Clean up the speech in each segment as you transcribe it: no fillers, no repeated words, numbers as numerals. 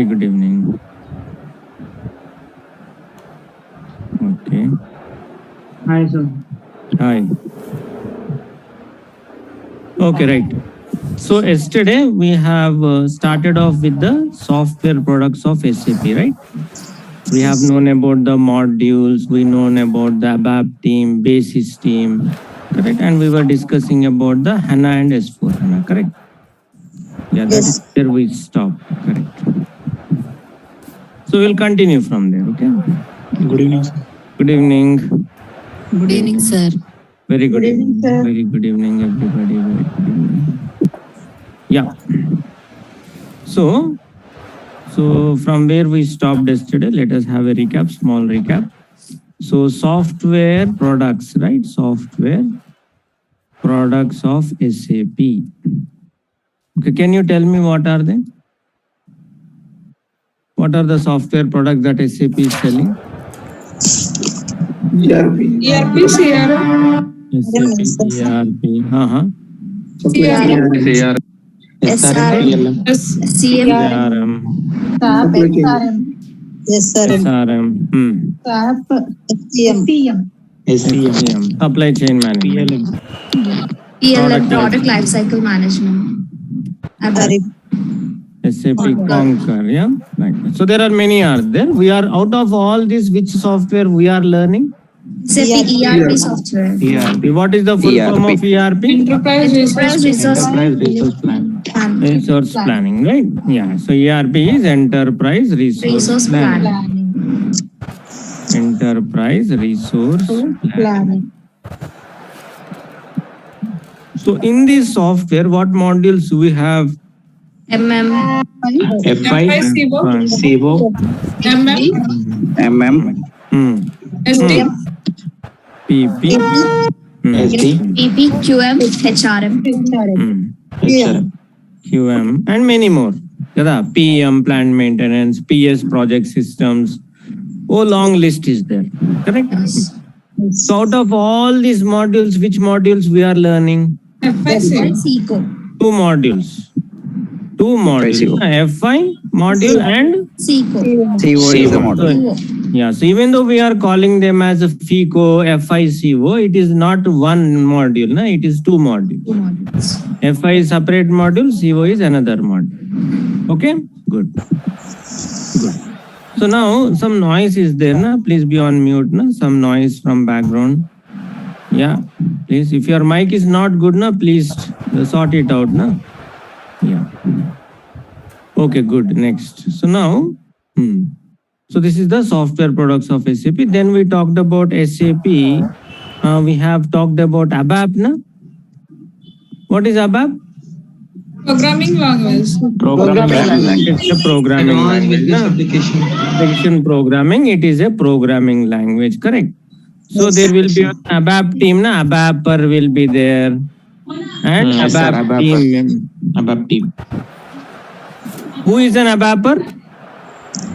good evening. Okay. Hi, sir. Hi. Okay, right. So yesterday we have started off with the software products of SAP, right? We have known about the modules, we known about the ABAP team, basis team, correct? And we were discussing about the HANA and S4 HANA, correct? Yeah, that is where we stop, correct. So we'll continue from there, okay? Good evening, sir. Good evening. Good evening, sir. Very good evening. sir. Very good evening, everybody. Very good evening. Yeah. So from where we stopped yesterday, let us have a recap, small recap. So software products, right? Software products of SAP. Okay, can you tell me what are they? What are the software products that SAP is selling? ERP, CRM, SAP, ERP, SRM, CM, CRM, SRM, SCM, supply chain management, PLM, Product Lifecycle Management. SAP Concur, yeah. Right. So there are many are there. We are out of all this, which software we are learning? SAP ERP software. ERP. What is the full form of ERP? Enterprise Resource Planning. Resource planning, right? Yeah. So ERP is Enterprise Resource Planning. Enterprise Resource Planning. So in this software, what modules we have? MM, FI, CO, MM, STM, PP, SD, PP, QM, HRM. QM, and many more. PM, plant maintenance, PS, project systems. Oh, long list is there. Correct? So out of all these modules, which modules we are learning? SECO. Two modules. FI module and SECO. CO is the model. yeah. So even though we are calling them as a FICO, FI, CO, it is not one module. Na? It is two modules. FI is separate module, CO is another module. Okay? Good. So now some noise is there. Na? Please be on mute. Na? Some noise from background. Yeah. Please, if your mic is not good, na, please sort it out. Na? Yeah. Okay, good. Next. So now, so this is the software products of SAP. Then we talked about SAP. We have talked about ABAP. Na? What is ABAP? Programming language. It's a programming language. Application programming. It is a programming language. Correct. So there will be an ABAP team. Na? ABAPer will be there. And ABAP team. ABAP team. Who is an ABAPer?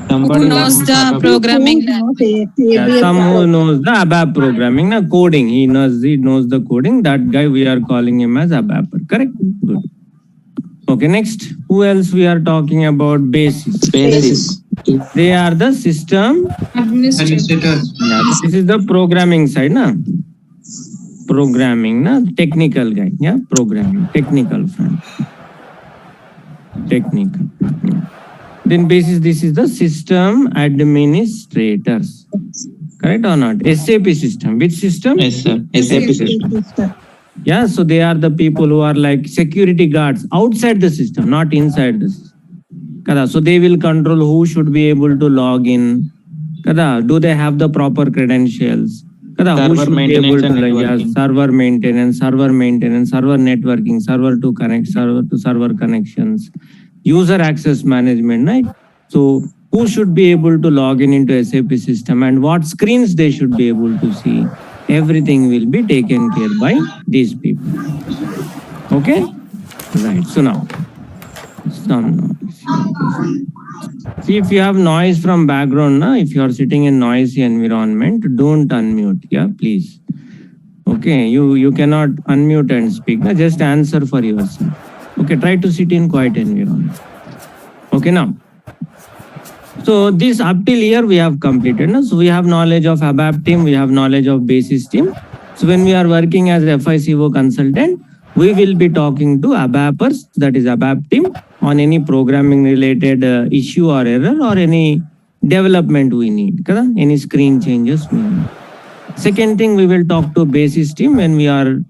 Who knows the programming language? Yeah, some who knows the ABAP programming, na coding. He knows the coding. That guy we are calling him as ABAPer. Correct? Good. Okay, next. Who else we are talking about? Basis. They are the system Administrators. Yeah, this is the programming side, na? Programming, na? Technical guy. Yeah, programming. Technical front. Technical. Yeah. Then basis, this is the system administrators. Correct or not? SAP system. Which system? Yes, sir. SAP system. Yeah, so they are the people who are like security guards outside the system, not inside the system. Kada, so they will control who should be able to log in. Kada, do they have the proper credentials? Kada, who should be able to server maintenance, server networking, server to connect, server to server connections, user access management, right? So who should be able to log in into SAP system and what screens they should be able to see. Everything will be taken care by these people. Okay? Right. So now, some noise. See, if you have noise from background, na, if you are sitting in noisy environment, don't unmute. Yeah, please. Okay, you cannot unmute and speak. Na, just answer for yourself. Okay, try to sit in quiet environment. Okay, now. So this up till here we have completed. No? So we have knowledge of ABAP team, we have knowledge of basis team. So when we are working as FICO consultant, we will be talking to ABAPers, that is ABAP team, on any programming related issue or error or any development we need, any screen changes we need. Second thing, we will talk to basis team when we are,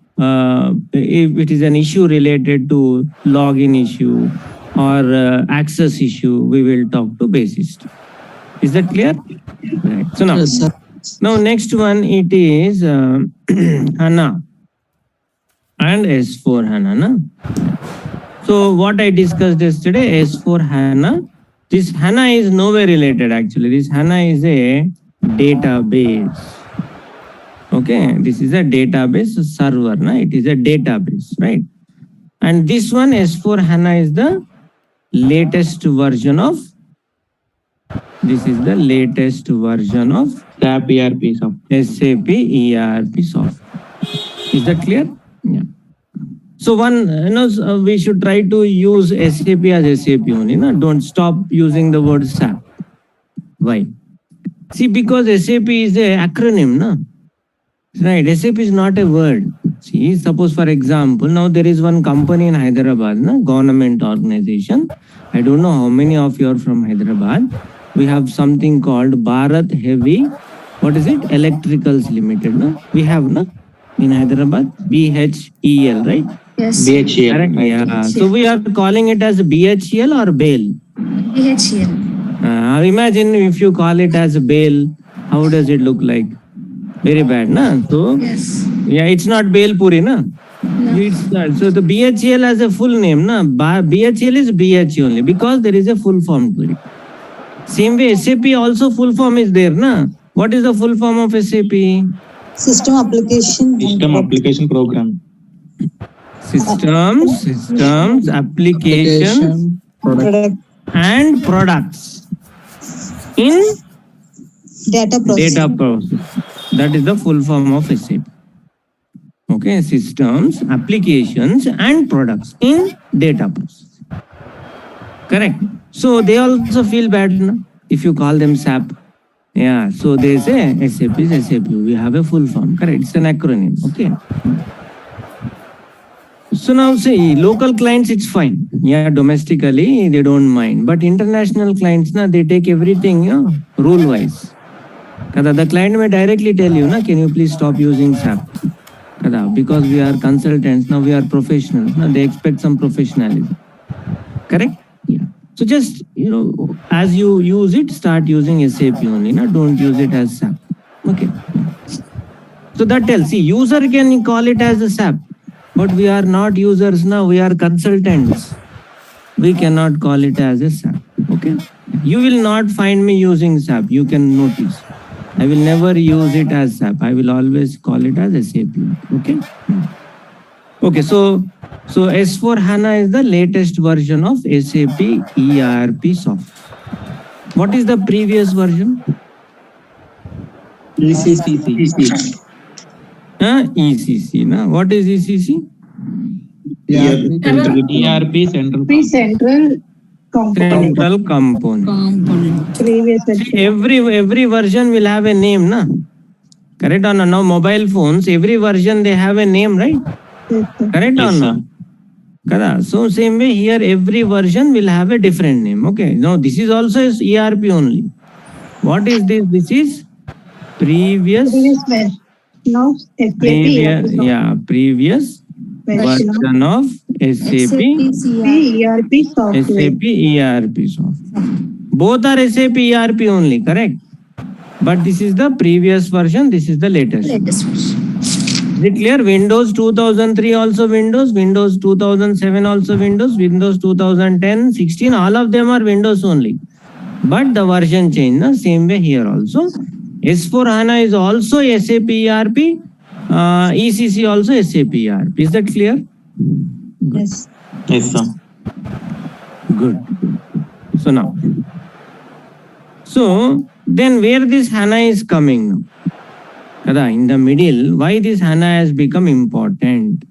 if it is an issue related to login issue or access issue, we will talk to basis team. Is that clear? Right. So now next one, it is HANA and S4 HANA. Na? So what I discussed yesterday, S4 HANA, this HANA is nowhere related actually. This HANA is a database. Okay, this is a database server, na? It is a database, right? And this one, S4 HANA, is the latest version of, this is the latest version of SAP ERP software. SAP ERP software. Is that clear? Yeah. So one, we should try to use SAP as SAP only. No? Don't stop using the word SAP. Why? See, because SAP is an acronym, no? Right, SAP is not a word. See, suppose for example, now there is one company in Hyderabad, no? Government organization. I don't know how many of you are from Hyderabad. We have something called Bharat Heavy, what is it? Electricals Limited, no? We have, no? In Hyderabad, BHEL, right? Yes. BHEL. Correct? Yeah. So we are calling it as BHEL or BAIL. BHEL. Imagine if you call it as BAIL, how does it look like? Very bad, na? So, Yes. yeah, it's not BAIL Puri, na? No. It's not. So the BHEL has a full name, na? BHEL is BH only because there is a full form to it. Same way, SAP also full form is there, na? What is the full form of SAP? System application Program. Systems, applications, product and products in data data process. That is the full form of SAP. Okay, systems, applications, and products in data process. Correct. So they also feel bad, no? If you call them SAP. Yeah, so they say SAP is SAP. We have a full form. Correct. It's an acronym. Okay. So now say local clients, it's fine. Yeah, domestically they don't mind. But international clients, na, they take everything, rule wise. The client may directly tell you, na, can you please stop using SAP? Because we are consultants, now we are professionals. Now they expect some professionalism. Correct? Yeah. So just, as you use it, start using SAP only. Na? Don't use it as SAP. Okay. So that tells, see, user can call it as a SAP. But we are not users now, we are consultants. We cannot call it as a SAP. Okay? You will not find me using SAP. You can notice. I will never use it as SAP. I will always call it as SAP. Okay? Okay, so S4 HANA is the latest version of SAP ERP software. What is the previous version? ECC. ECC. Na? What is ECC? ERP Central. Central Central component. See, every version will have a name, na? Correct or not? Now mobile phones, every version they have a name, right? Correct or Yes, not? sir. Correct. So same way here, every version will have a different name. Okay. Now this is also ERP only. What is this? This is previous previous version of SAP ERP software. Both are SAP ERP only, correct? But this is the previous version, this is the latest. Is it clear? Windows 2003 also Windows 2007 also Windows 2010, 16, all of them are Windows only. But the version change, na? Same way here also. S4 HANA is also SAP ERP, ECC also SAP ERP. Is that clear? Yes. Yes, sir. Good. So now, so then where this HANA is coming now? In the middle, why this HANA has become important?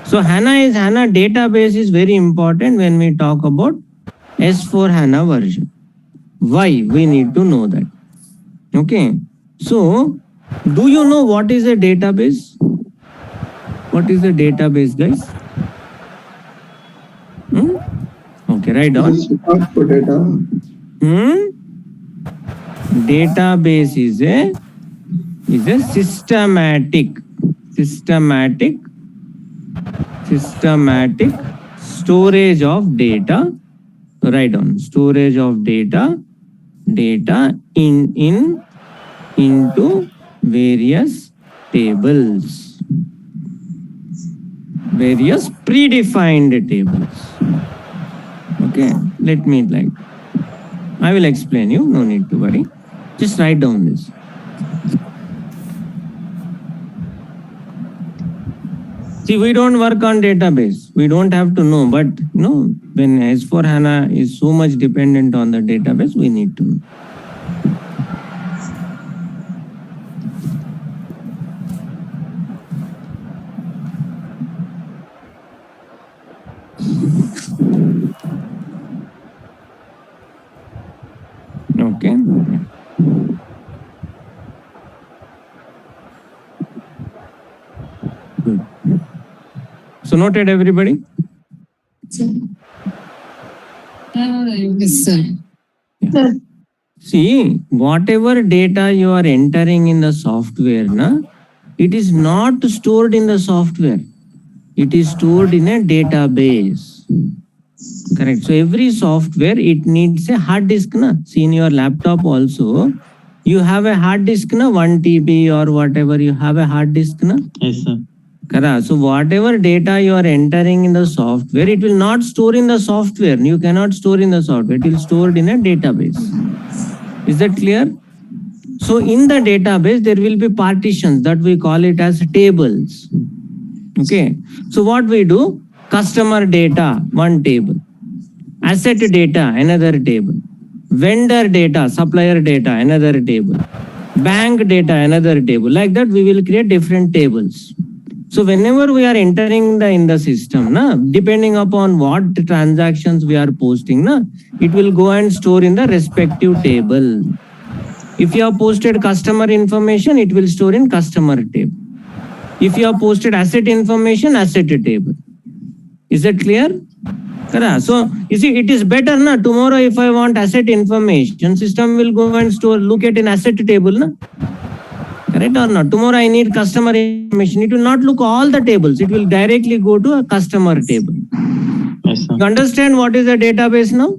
So HANA database is very important when we talk about S4 HANA version. Why? We need to know that. Okay. So, do you know what is a database? What is a database, guys? Okay, write down. For data. Database is a systematic storage of data. Write down storage of data into various tables, various predefined tables. Okay, let me I will explain you, no need to worry. Just write down this. See, we don't work on database. We don't have to know, but when S4HANA is so much dependent on the database, we need to know. Okay. Good. So noted, everybody? Yes, sir. Yeah. See, whatever data you are entering in the software, it is not stored in the software. It is stored in a database. Correct. So every software, it needs a hard disk. See, in your laptop also, you have a hard disk, 1 TB or whatever, you have a hard disk. Yes, sir. Correct. So whatever data you are entering in the software, it will not store in the software. You cannot store in the software. It will stored in a database. Is that clear? So in the database, there will be partitions that we call it as tables. Okay. So what we do? Customer data, one table. Asset data, another table. Vendor data, supplier data, another table. Bank data, another table. Like that, we will create different tables. So whenever we are entering in the system, depending upon what transactions we are posting, it will go and store in the respective table. If you have posted customer information, it will store in customer table. If you have posted asset information, asset table. Is that clear? So you see, it is better tomorrow if I want asset information, system will go and look at an asset table. Correct or not? Tomorrow I need customer information. It will not look all the tables. It will directly go to a customer table. Yes, sir. You understand what is a database now?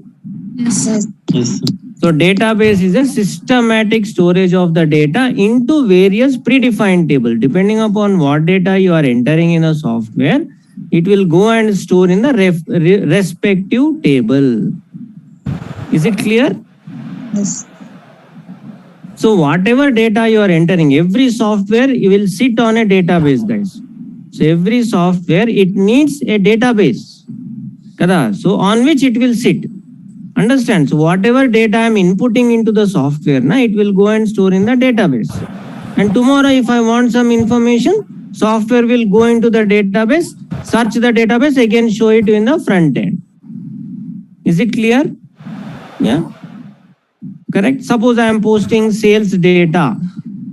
Yes. Yes, sir. So database is a systematic storage of the data into various predefined tables. Depending upon what data you are entering in a software, it will go and store in the respective table. Is it clear? Yes. So whatever data you are entering, every software, you will sit on a database, guys. So every software, it needs a database. So on which it will sit. Understand? So whatever data I am inputting into the software, it will go and store in the database. And tomorrow if I want some information, software will go into the database, search the database, again show it in the front end. Is it clear? Yeah. Correct. Suppose I am posting sales data.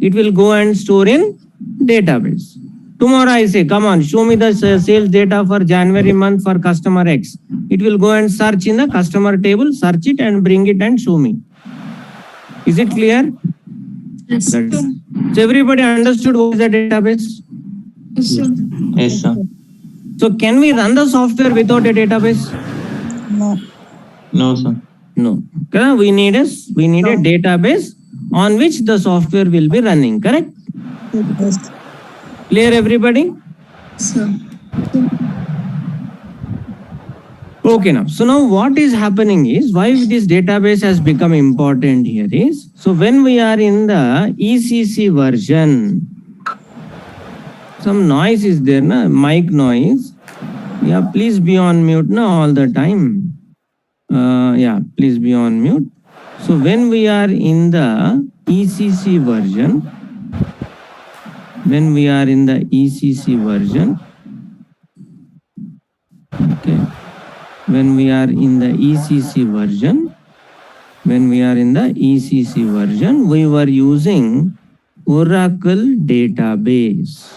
It will go and store in database. Tomorrow I say, come on, show me the sales data for January month for customer X. It will go and search in the customer table, search it and bring it and show me. Is it clear? Yes. So everybody understood what is the database? Yes, sir. Yes, sir. So can we run the software without a database? No. No, sir. No. We need a database on which the software will be running. Correct? Yes. Clear, everybody? Sir. Okay, now. So now what is happening is, why this database has become important here is, so when we are in the ECC version, some noise is there, mic noise. Yeah, please be on mute all the time. Yeah, please be on mute. So when we are in the ECC version, okay, when we are in the ECC version, When we are in the ECC version, we were using Oracle database.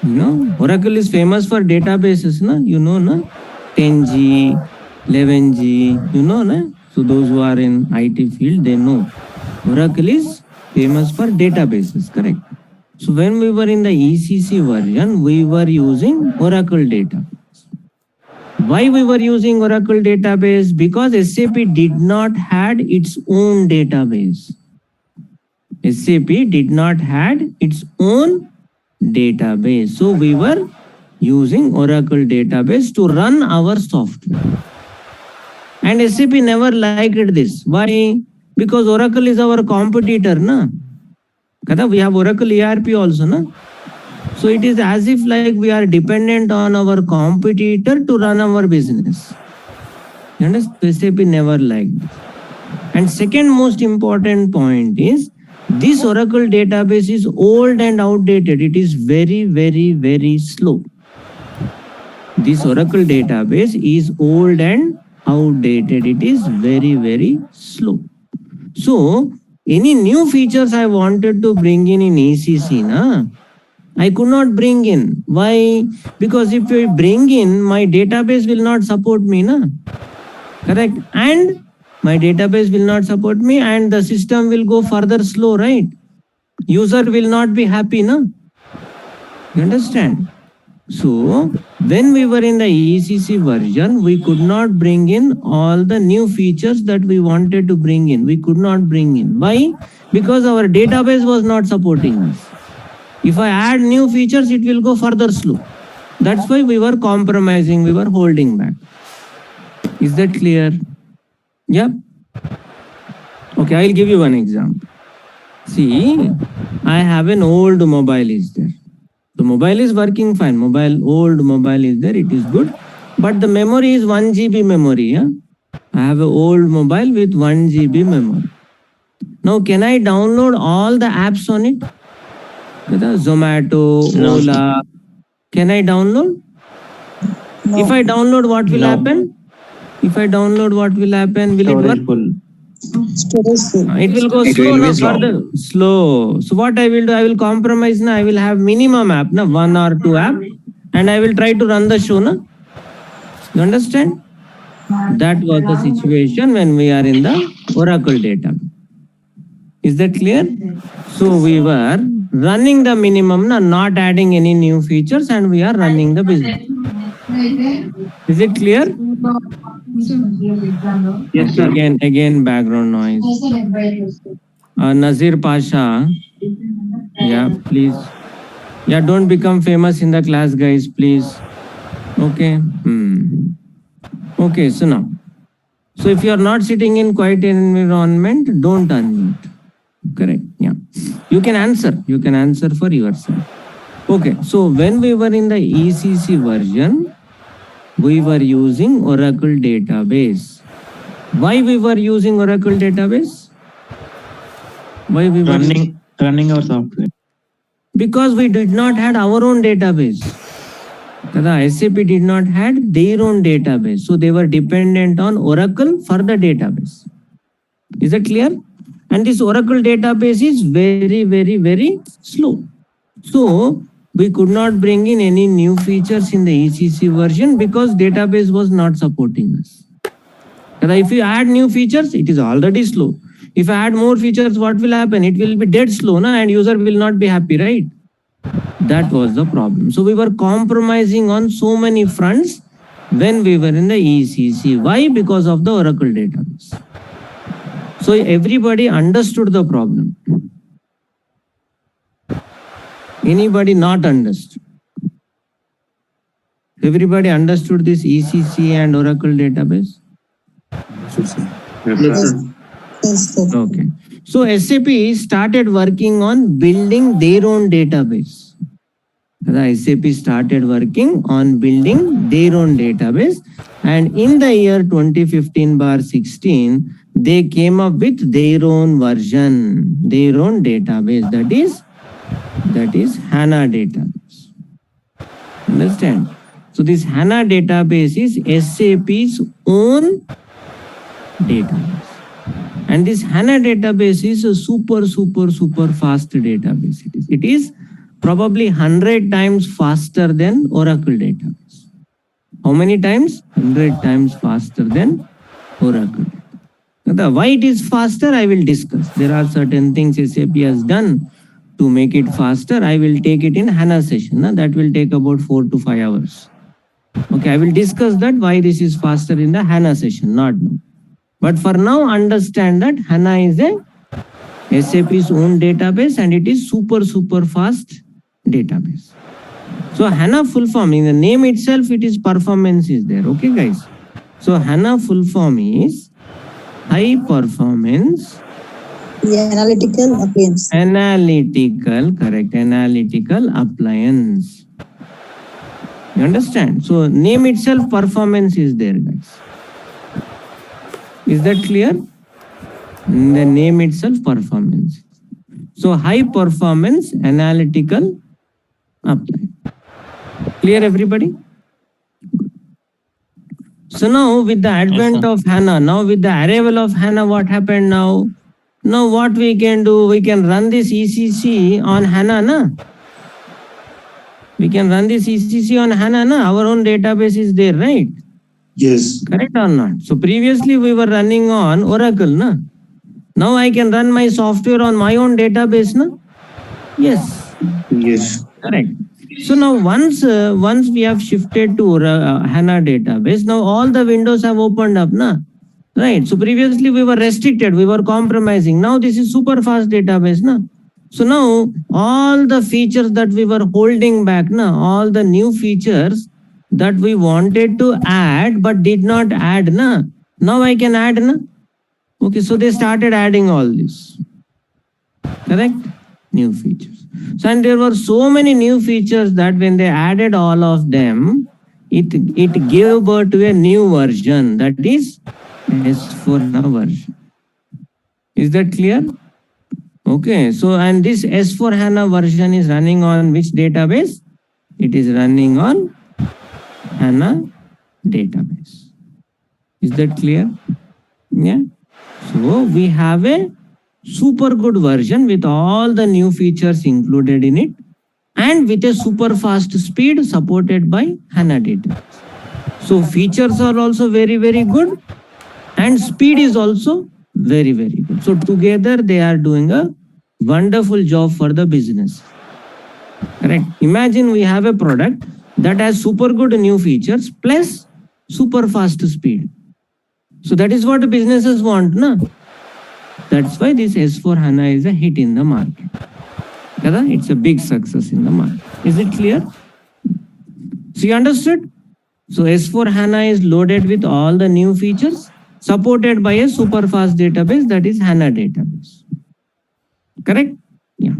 You know, Oracle is famous for databases, na? You know, na? 10G, 11G, you know, na? So those who are in IT field, they know. Oracle is famous for databases, correct? So when we were in the ECC version, we were using Oracle database. Why we were using Oracle database? Because SAP did not had its own database. SAP did not had its own database. So we were using Oracle database to run our software. And SAP never liked this. Why? Because Oracle is our competitor, na? Kada, we have Oracle ERP also, na? So it is as if like we are dependent on our competitor to run our business. You understand? SAP never liked this. And second most important point is this Oracle database is old and outdated. It is very, very, very slow. This Oracle database is old and outdated. It is very, very slow. So any new features I wanted to bring in ECC, na, I could not bring in. Why? Because if I bring in, my database will not support me, na? Correct? And my database will not support me and the system will go further slow, right? User will not be happy, na? You understand? So when we were in the ECC version, we could not bring in all the new features that we wanted to bring in. We could not bring in. Why? Because our database was not supporting us. If I add new features, it will go further slow. That's why we were compromising, we were holding back. Is that clear? Yep. Okay, I'll give you one example. See, I have an old mobile is there. The mobile is working fine. Old mobile is there, it is good. But the memory is 1 GB memory. Yeah? I have an old mobile with 1 GB memory. Now, can I download all the apps on it? Zomato, No. Ola. Can I download? No. If I download, what will No. happen? If I download, what will happen? Will it work? Storage full. Storage full. It will go It slow, will be na, slow. further slow. So what I will do, I will compromise, na. I will have minimum app, na, 1 or 2 app, and I will try to run the show, na. You understand? That was the situation when we are in the Oracle data. Is that clear? So we were running the minimum, na, not adding any new features, and we are running the business. Is it clear? Yes, sir. Again background noise. Nazir Pasha. Yeah, please. Yeah, don't become famous in the class, guys, please. Okay. Okay, so now. So if you are not sitting in quiet environment, don't unmute. Correct. Yeah. You can answer. You can answer for yourself. Okay. So when we were in the ECC version, we were using Oracle database. Why we were using Oracle database? Why we were Running our software. Because we did not had our own database. Kada SAP did not had their own database. So they were dependent on Oracle for the database. Is that clear? And this Oracle database is very, very, very slow. So we could not bring in any new features in the ECC version because database was not supporting us. If you add new features, it is already slow. If I add more features, what will happen? It will be dead slow, na, and user will not be happy, right? That was the problem. So we were compromising on so many fronts when we were in the ECC. Why? Because of the Oracle database. So everybody understood the problem. Anybody not understood? Everybody understood this ECC and Oracle database? Yes, Yes, sir. yes, sir. Okay. So SAP started working on building their own database. The SAP started working on building their own database, and in the year 2015/16, they came up with their own version, their own database. That is HANA database. Understand? So this HANA database is SAP's own database. And this HANA database is a super fast database. It is probably 100 times faster than Oracle database. How many times? 100 times faster than Oracle. Why it is faster, I will discuss. There are certain things SAP has done to make it faster. I will take it in HANA session. That will take about 4 to 5 hours. Okay, I will discuss that why this is faster in the HANA session, not now. But for now, understand that HANA is a SAP's own database and it is super fast database. So HANA full form, in the name itself, it is performance is there. Okay, guys. So HANA full form is high performance Analytical appliance. analytical, correct, analytical appliance. You understand? So name itself performance is there, guys. Is that clear? The name itself performance. So high performance analytical appliance. Clear, everybody? So now with the advent of HANA, now with the arrival of HANA, what happened now? Now what we can do, we can run this ECC on HANA, na? We can run this ECC on HANA, na? Our own database is there, right? Yes. Correct or not? So previously we were running on Oracle, na? Now I can run my software on my own database, na? Yes. Yes. Correct. So now once we have shifted to HANA database, now all the windows have opened up, na? Right. So previously we were restricted, we were compromising. Now this is super fast database, na? So now all the features that we were holding back, na, all the new features that we wanted to add but did not add, na, now I can add, na? Okay, so they started adding all this. Correct? New features. So, and there were so many new features that when they added all of them, it gave birth to a new version, that is S4HANA version. Is that clear? Okay, so and this S4HANA version is running on which database? It is running on HANA database. Is that clear? Yeah. So we have a super good version with all the new features included in it and with a super fast speed supported by HANA database. So features are also very good and speed is also very good. So together they are doing a wonderful job for the business. Correct? Imagine we have a product that has super good new features plus super fast speed. So that is what businesses want, na? That's why this S4HANA is a hit in the market. It's a big success in the market. Is it clear? So you understood? So S4HANA is loaded with all the new features supported by a super fast database, that is HANA database. Correct? Yeah.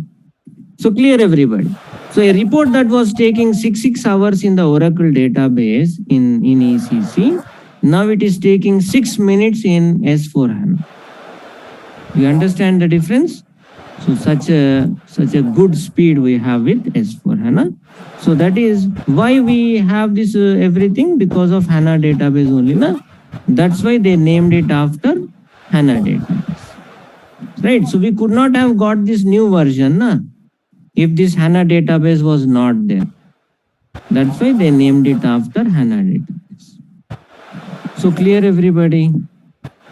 So clear, everybody. So a report that was taking 6 hours in the Oracle database in ECC, now it is taking 6 minutes in S4HANA. You understand the difference? So such a good speed we have with S4HANA. So that is why we have this everything, because of HANA database only, na? That's why they named it after HANA database. Right? So we could not have got this new version, na, if this HANA database was not there. That's why they named it after HANA database. So clear, everybody?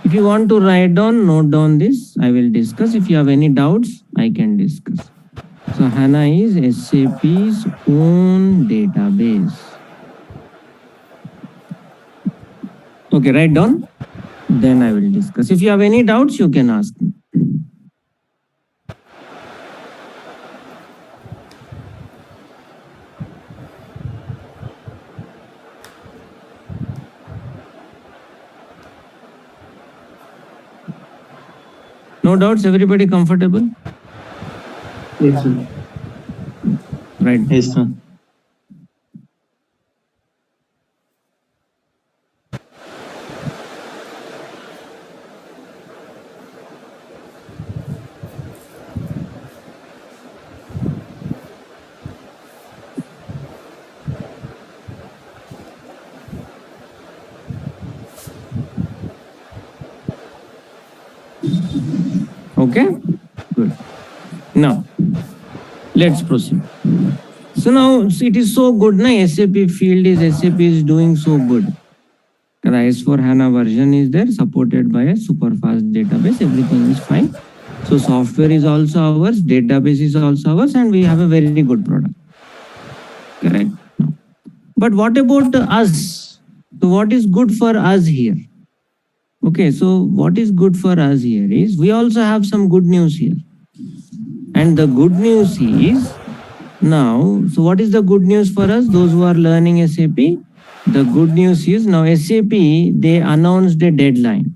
If you want to write down, note down this, I will discuss. If you have any doubts, I can discuss. So HANA is SAP's own database. Okay, write down. Then I will discuss. If you have any doubts, you can ask me. No doubts, everybody comfortable? Yes, sir. Right. Yes, sir. Okay, good. Now, let's proceed. So now it is so good, na? SAP is doing so good. The S4 HANA version is there, supported by a super fast database. Everything is fine. So software is also ours, database is also ours, and we have a very good product. Correct. But what about us? So what is good for us here? Okay, so what is good for us here is we also have some good news here. And the good news is now, so what is the good news for us, those who are learning SAP? The good news is now SAP, they announced a deadline.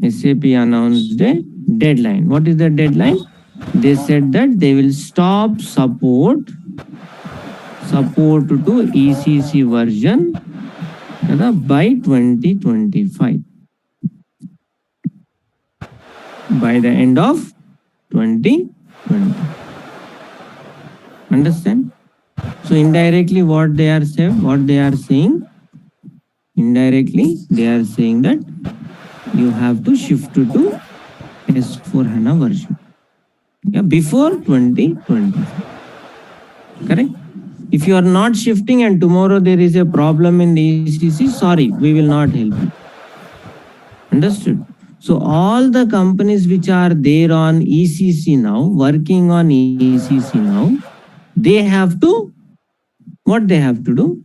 SAP announced a deadline. What is the deadline? They said that they will stop support to ECC version by 2025. By the end of 2020. Understand? So indirectly what they are saying, indirectly they are saying that you have to shift to S4 HANA version. Yeah, before 2020. Correct? If you are not shifting and tomorrow there is a problem in the ECC, sorry, we will not help you. Understood? So all the companies which are there on ECC now, working on ECC now, they have to, what they have to do?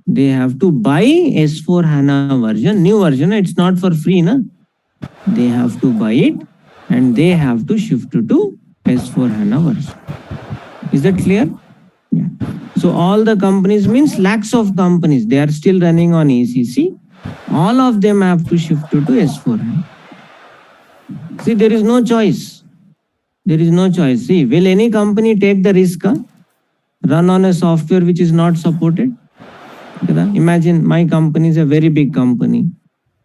They have to buy S4 HANA version, new version. It's not for free, na? They have to buy it and they have to shift to S4 HANA version. Is that clear? Yeah. So all the companies means lakhs of companies, they are still running on ECC. All of them have to shift to S4 HANA. See, there is no choice. There is no choice. See, will any company take the risk? Run on a software which is not supported? Imagine my company is a very big company.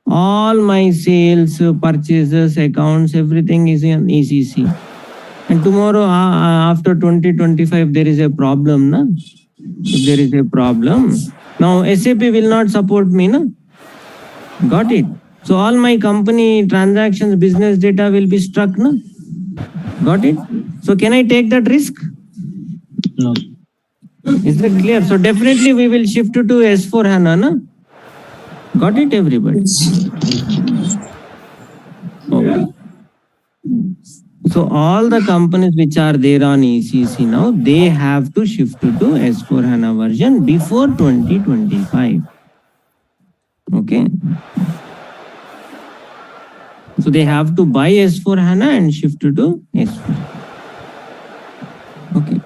All my sales, purchases, accounts, everything is in ECC. And tomorrow, after 2025, there is a problem. Na? If there is a problem, now SAP will not support me. Na? Got it? So all my company transactions, business data will be struck. Na? Got it? So can I take that risk? No. Is that clear? So definitely we will shift to S4 HANA. Na? Got it, everybody? Okay. So all the companies which are there on ECC now, they have to shift to S4 HANA version before 2025. Okay. So they have to buy S4 HANA and shift to S4. Okay.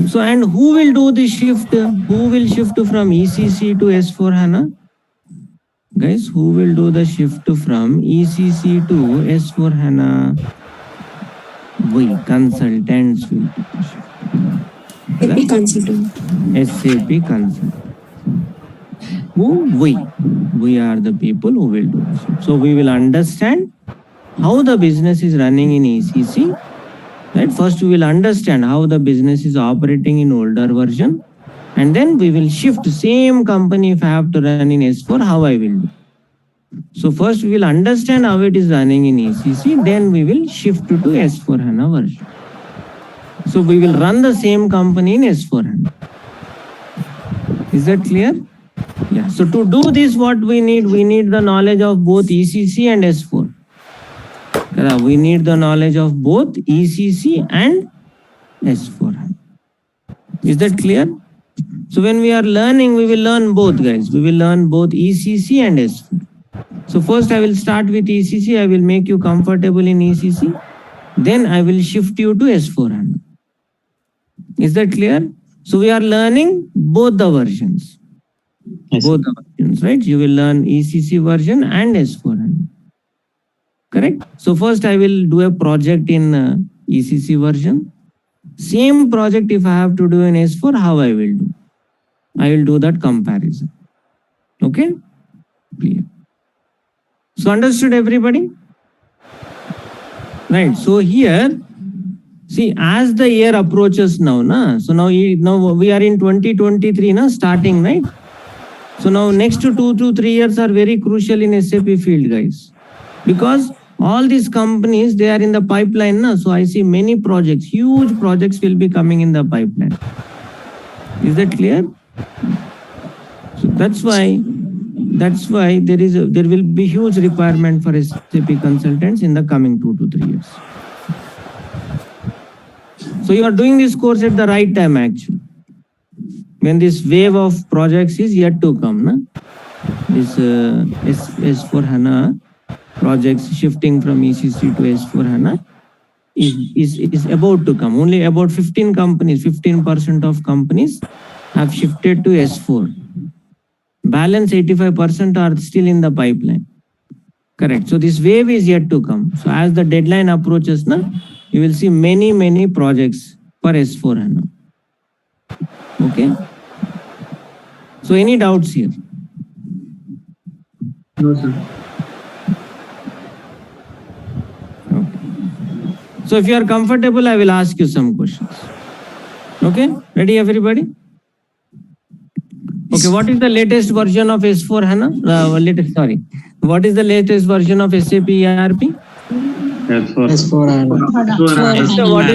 So and who will do the shift? Who will shift from ECC to S4 HANA? Guys, who will do the shift from ECC to S4 HANA? We consultants will do the shift. SAP consultant. SAP consultant. Who? We are the people who will do the shift. So we will understand how the business is running in ECC. Right? First we will understand how the business is operating in older version. And then we will shift same company if I have to run in S4, how I will do. So first we will understand how it is running in ECC, then we will shift to S4 HANA version. So we will run the same company in S4 HANA. Is that clear? Yeah. So to do this, what we need the knowledge of both ECC and S4. We need the knowledge of both ECC and S4 HANA. Is that clear? So when we are learning, we will learn both, guys. We will learn both ECC and S4. So first I will start with ECC. I will make you comfortable in ECC. Then I will shift you to S4 HANA. Is that clear? So we are learning both the versions. Yes. Both the versions, right? You will learn ECC version and S4 HANA. Correct? So first I will do a project in ECC version. Same project if I have to do in S4, how I will do? I will do that comparison. Okay? Clear. So understood, everybody? Right. So here, see, as the year approaches now, so now we are in 2023, starting, right? So now next 2 to 3 years are very crucial in SAP field, guys, because all these companies, they are in the pipeline now. So I see many projects, huge projects will be coming in the pipeline. Is that clear? So that's why there will be huge requirement for SAP consultants in the coming 2 to 3 years. So you are doing this course at the right time, actually, when this wave of projects is yet to come. Na? This S4 HANA projects shifting from ECC to S4 HANA is about to come. Only about 15% of companies have shifted to S4. Balance 85% are still in the pipeline. Correct. So this wave is yet to come. So as the deadline approaches, na, you will see many projects for S4 HANA. Okay. So any doubts here? No, sir. Okay. So if you are comfortable, I will ask you some questions. Okay. Ready, everybody? Okay. What is the latest version of S4 HANA? What is the latest version of SAP ERP? S4 So what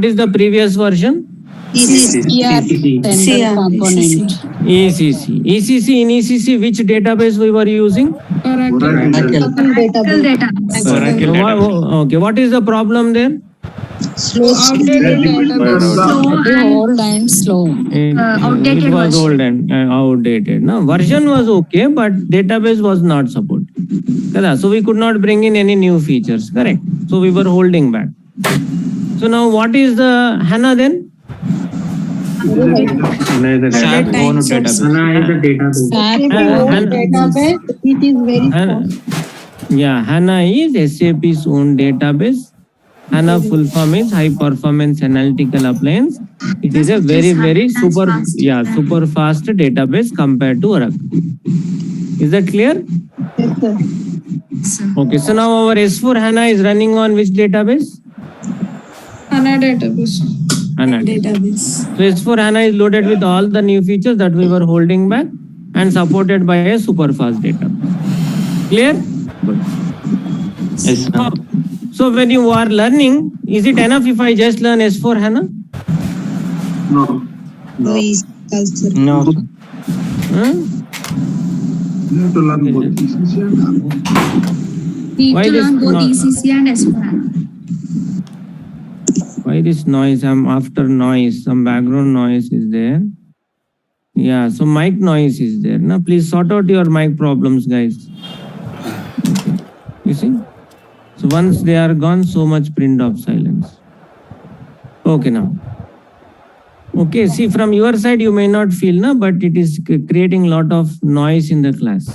is the previous version? CR component. ECC. In ECC, which database we were using? Oracle. Okay. What is the problem there? Outdated old and slow. Outdated It was version. old and outdated. No, version was okay, but database was not supported. So we could not bring in any new features. Correct. So we were holding back. So now what is the HANA then? SAP own database. Database, it is very HANA, yeah, HANA is SAP's own database. HANA full form is high performance analytical appliance. It is a very super fast database compared to Oracle. Is that clear? Yes, sir. Okay, so now our S4 HANA is running on which database? HANA database. HANA database. So S4 HANA is loaded with all the new features that we were holding back and supported by a super fast database. Clear? Good. Yes, sir. So when you are learning, is it enough if I just learn S4 HANA? No, is culture. No, sir. Huh? You have to learn both ECC and Need Why to this learn both not- ECC and S4. Why this noise? I'm after noise. Some background noise is there. Yeah, so mic noise is there. Now please sort out your mic problems, guys. Okay. You see? So once they are gone, so much print of silence. Okay now. Okay, see, from your side you may not feel, na, but it is creating lot of noise in the class.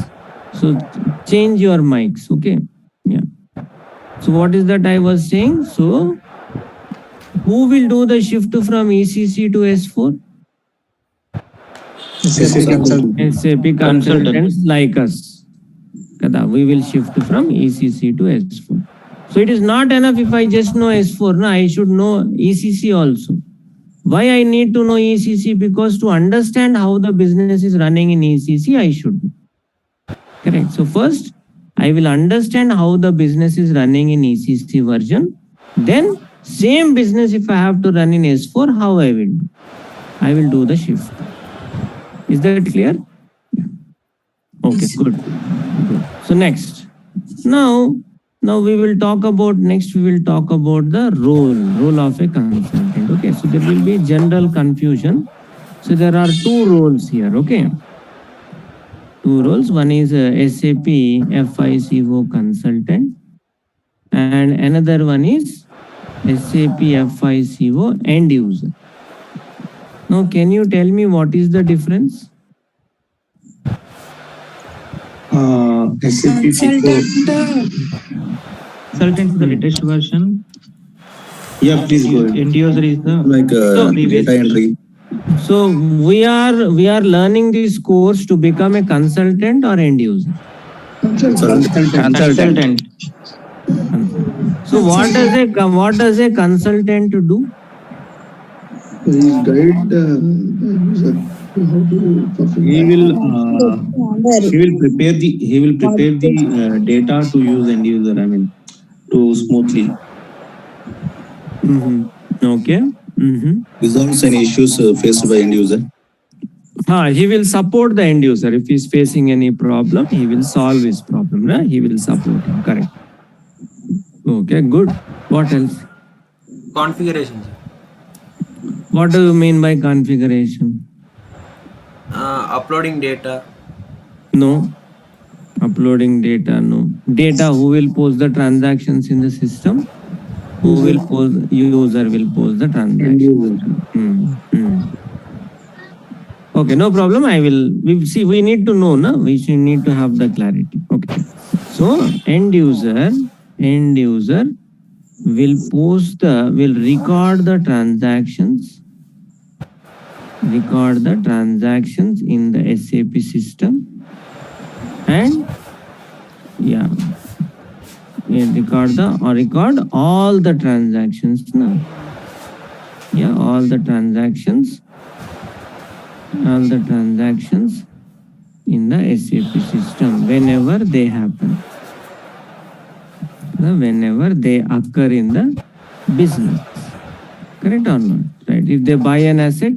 So change your mics, okay? Yeah. So what is that I was saying? So who will do the shift from ECC to S4? SAP consultants like us. We will shift from ECC to S4. So it is not enough if I just know S4. No, I should know ECC also. Why I need to know ECC? Because to understand how the business is running in ECC, I should know. Correct. So first, I will understand how the business is running in ECC version. Then same business, if I have to run in S4, how I will do? I will do the shift. Is that clear? Yeah. Okay, good. So next. Now we will talk about the role of a consultant. Okay, so there will be general confusion. So there are two roles here. Okay, two roles. One is SAP FICO consultant, and another one is SAP FICO end user. Now, can you tell me what is the difference? SAP FICO. Consultant is the latest version. Yeah, please go ahead. End user is the previous Data entry. So we are learning this course to become a consultant or end user. consultant. So what does a consultant do? Please guide the user He will prepare the data to use end user. I mean, to smoothly Okay. resolves any issues faced by end user. He will support the end user. If he's facing any problem, he will solve his problem. Right? He will support him. Correct. Okay, good. What else? Configuration, sir. What do you mean by configuration? Uploading data. No. Uploading data, no. Data, who will post the transactions in the system? Who will post? User will post the transactions. Okay, no problem. I will. We need to know, no? We should need to have the clarity. Okay. So end user will record the transactions in the SAP system, and record all the transactions now. All the transactions in the SAP system whenever they happen, whenever they occur in the business. Correct or not? Right. If they buy an asset,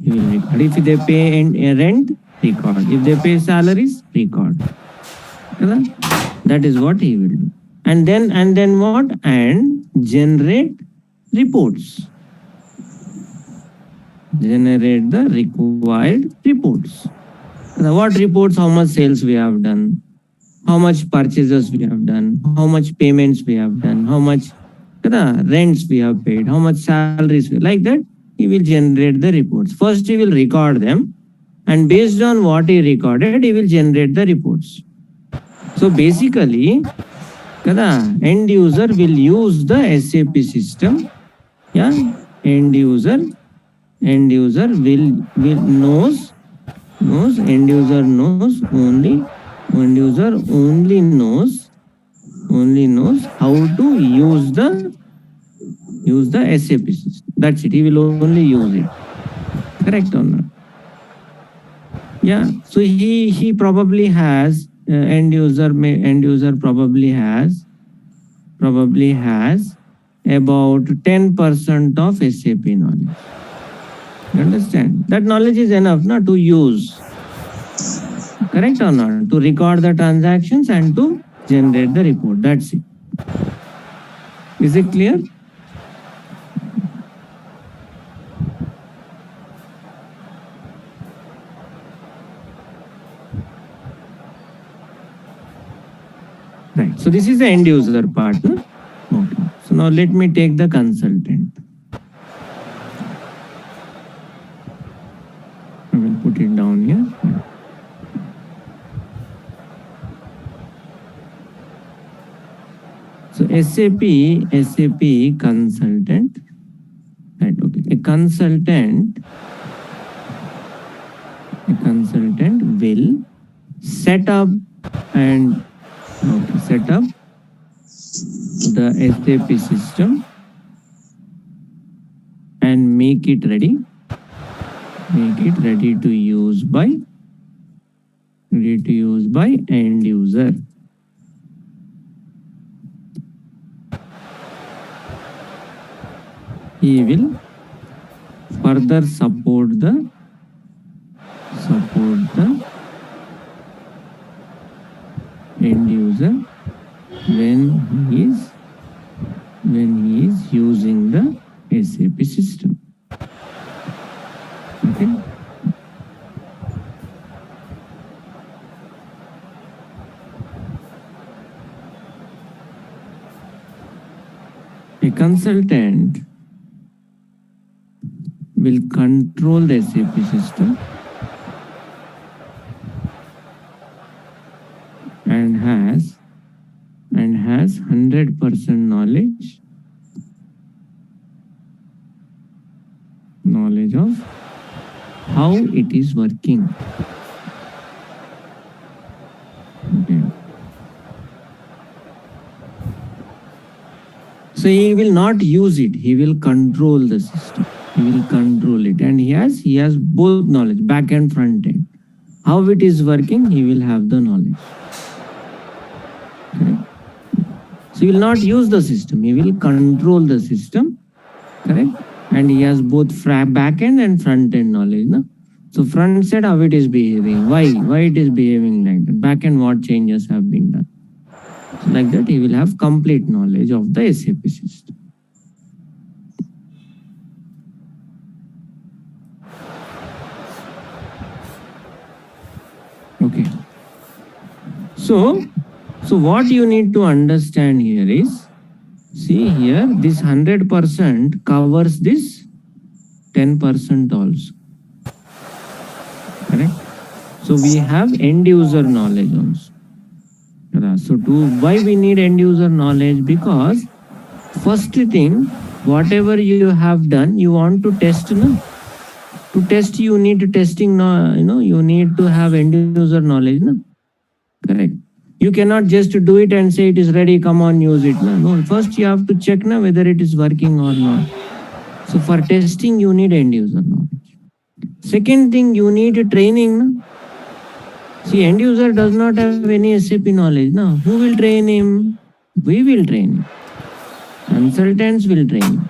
he will record. If they pay rent, record. If they pay salaries, record. That is what he will do. And then what? And generate reports. Generate the required reports. What reports? How much sales we have done, how much purchases we have done, how much payments we have done, how much rents we have paid, how much salaries like that. He will generate the reports. First he will record them, and based on what he recorded, he will generate the reports. So basically, end user will use the SAP system. End user only knows how to use the SAP system. That's it. He will only use it. Correct or not? So he probably has end user probably has about 10% of SAP knowledge. You understand? That knowledge is enough to use. Correct or not? To record the transactions and to generate the report. That's it. Is it clear? Right. So this is the end user part. Okay. So now let me take the consultant. I will put it down here. So SAP consultant. Right. Okay. A consultant will set up the SAP system and make it ready to use by end user. He will further support the end user when he is using the SAP system. Okay. A consultant will control the SAP system and has 100% knowledge of how it is working. Okay. So he will not use it, he will control the system. He will control it, and he has both knowledge, back and front end. How it is working, he will have the knowledge. Correct? So he will not use the system, he will control the system. Correct? And he has both back end and front end knowledge. No? So front side, how it is behaving, why it is behaving like that, back end, what changes have been done. So like that, he will have complete knowledge of the SAP system. Okay. So what you need to understand here is, see here, this 100% covers this 10% also. Correct? So we have end user knowledge also. So why we need end user knowledge? Because first thing, whatever you have done, you want to test. No? To test, you need testing. No, you need to have end user knowledge. No? Correct. You cannot just do it and say it is ready, come on, use it. No, first you have to check now whether it is working or not. So for testing, you need end user knowledge. Second thing, you need training. No? See, end user does not have any SAP knowledge. No? Who will train him? We will train him. Consultants will train him.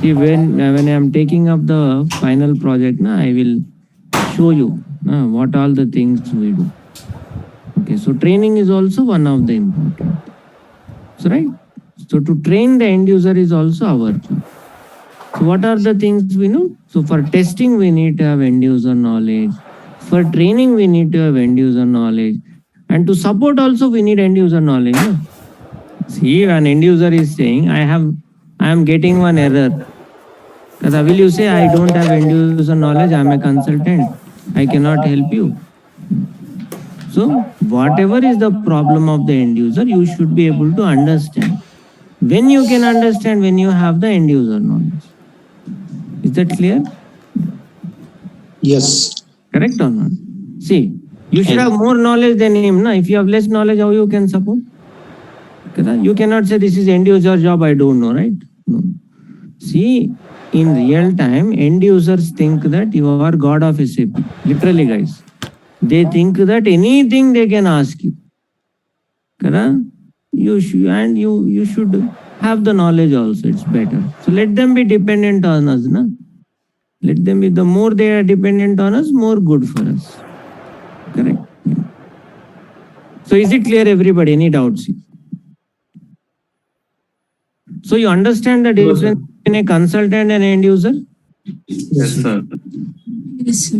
See, when I am taking up the final project, I will show you what all the things we do. Okay, so training is also one of the important. So right? So to train the end user is also our job. So what are the things we know? So for testing, we need to have end user knowledge. For training, we need to have end user knowledge. And to support also, we need end user knowledge. No? See, an end user is saying, I am getting one error. Will you say, I don't have end user knowledge, I am a consultant, I cannot help you. So whatever is the problem of the end user, you should be able to understand. When you can understand, when you have the end user knowledge. Is that clear? Yes. Correct or not? See, you should have more knowledge than him. Na? If you have less knowledge, how you can support? You cannot say this is end user job, I don't know, right? No. See, in real time, end users think that you are God of SAP. Literally, guys. They think that anything they can ask you. Correct? You should have the knowledge also. It's better. So let them be dependent on us. Na? Let them be. The more they are dependent on us, more good for us. Correct? Yeah. So is it clear, everybody? Any doubts? So you understand the difference between a consultant and an end user? Yes, sir. Yes, sir.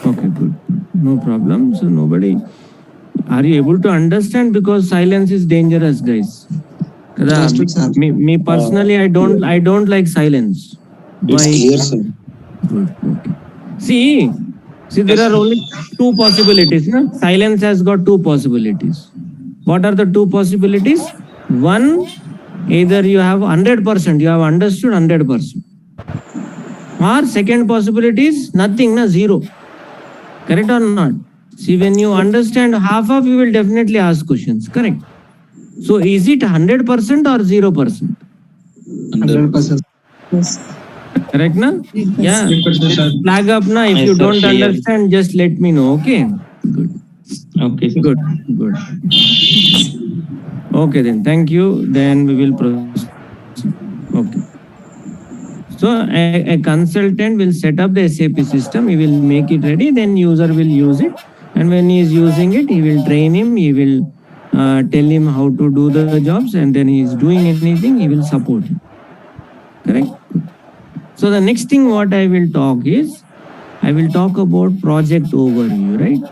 Okay, good. No problem. So nobody, are you able to understand? Because silence is dangerous, guys. Me personally, I don't like silence. It's clear, sir. Good. Okay. See, there are only two possibilities. No? Silence has got two possibilities. What are the two possibilities? One, either you have 100%, you have understood 100%. Or second possibility is nothing, zero. Correct or not? See, when you understand half of, you will definitely ask questions. Correct? So is it 100% or 0%? 100%. Yes. Correct, na? Yeah. 100%. Flag up, na. If Yes, you sir, don't clear. understand, just let me know. Okay. Good. Okay, sir. Good. Okay, then. Thank you. Then we will proceed. Okay. So a consultant will set up the SAP system. He will make it ready. Then user will use it. And when he is using it, he will train him. He will tell him how to do the jobs. And then he is doing anything, he will support him. Correct? So the next thing what I will talk is, I will talk about project overview, right?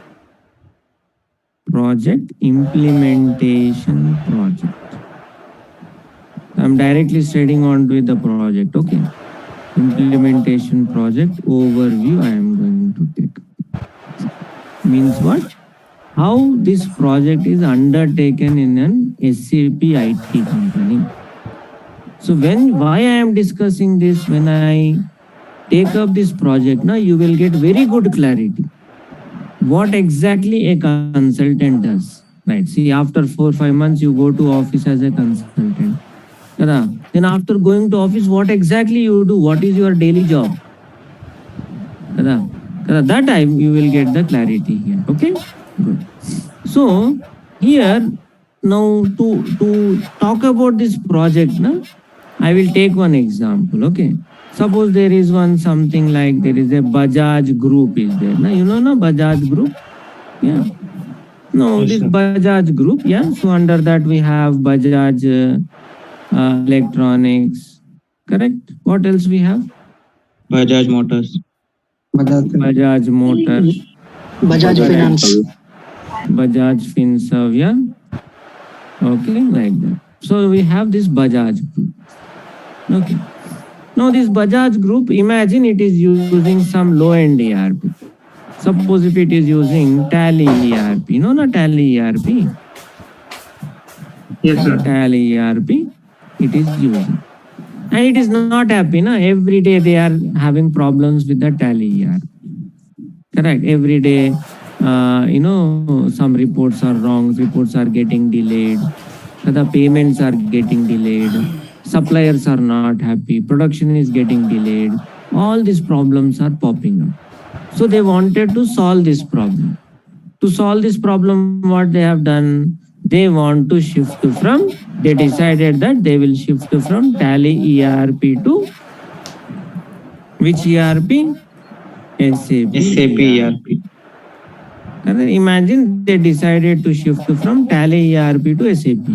Project implementation project. I'm directly stating on with the project, okay? Implementation project overview I am going to take. Means what? How this project is undertaken in an SAP IT company. So why I am discussing this, when I take up this project, now you will get very good clarity. What exactly a consultant does, right? See, after 4 or 5 months, you go to office as a consultant. Kada? Then after going to office, what exactly you do? What is your daily job? Kada? Kada? That time you will get the clarity here. Okay, good. So here now to talk about this project, na, I will take one example. Okay, suppose there is one something like there is a Bajaj Group is there. Na, you know na Bajaj Group? Yeah. No, Yes, this sir. Bajaj Group. Yeah. So under that we have Bajaj Electronics. Correct. What else we have? Bajaj Motors. Bajaj Motors. Bajaj Finance. Bajaj Finserv. Yeah. Okay, like that. So we have this Bajaj Group. Okay. Now this Bajaj Group, imagine it is using some low-end ERP. Suppose if it is using Tally ERP, you know na Tally ERP? Yes, sir. Tally ERP, it is using. And it is not happy, na? Every day they are having problems with the Tally ERP. Correct. Every day, some reports are wrong, reports are getting delayed, the payments are getting delayed, suppliers are not happy, production is getting delayed. All these problems are popping up. So they wanted to solve this problem. To solve this problem, what they have done, they want to shift from, they decided that they will shift from Tally ERP to which ERP? SAP. SAP ERP. Imagine they decided to shift from Tally ERP to SAP.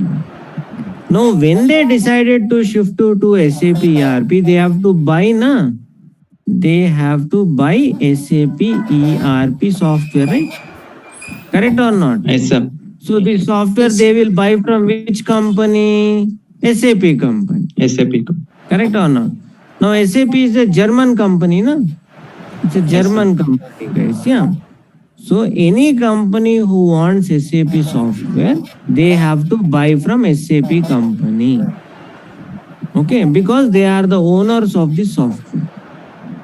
Now, when they decided to shift to SAP ERP, they have to buy, na? They have to buy SAP ERP software, right? Correct or not? Yes, sir. So the software they will buy from which company? SAP company. SAP. Correct or not? Now SAP is a German company, na? It's a German company, guys. Yeah. So any company who wants SAP software, they have to buy from SAP company. Okay, because they are the owners of the software.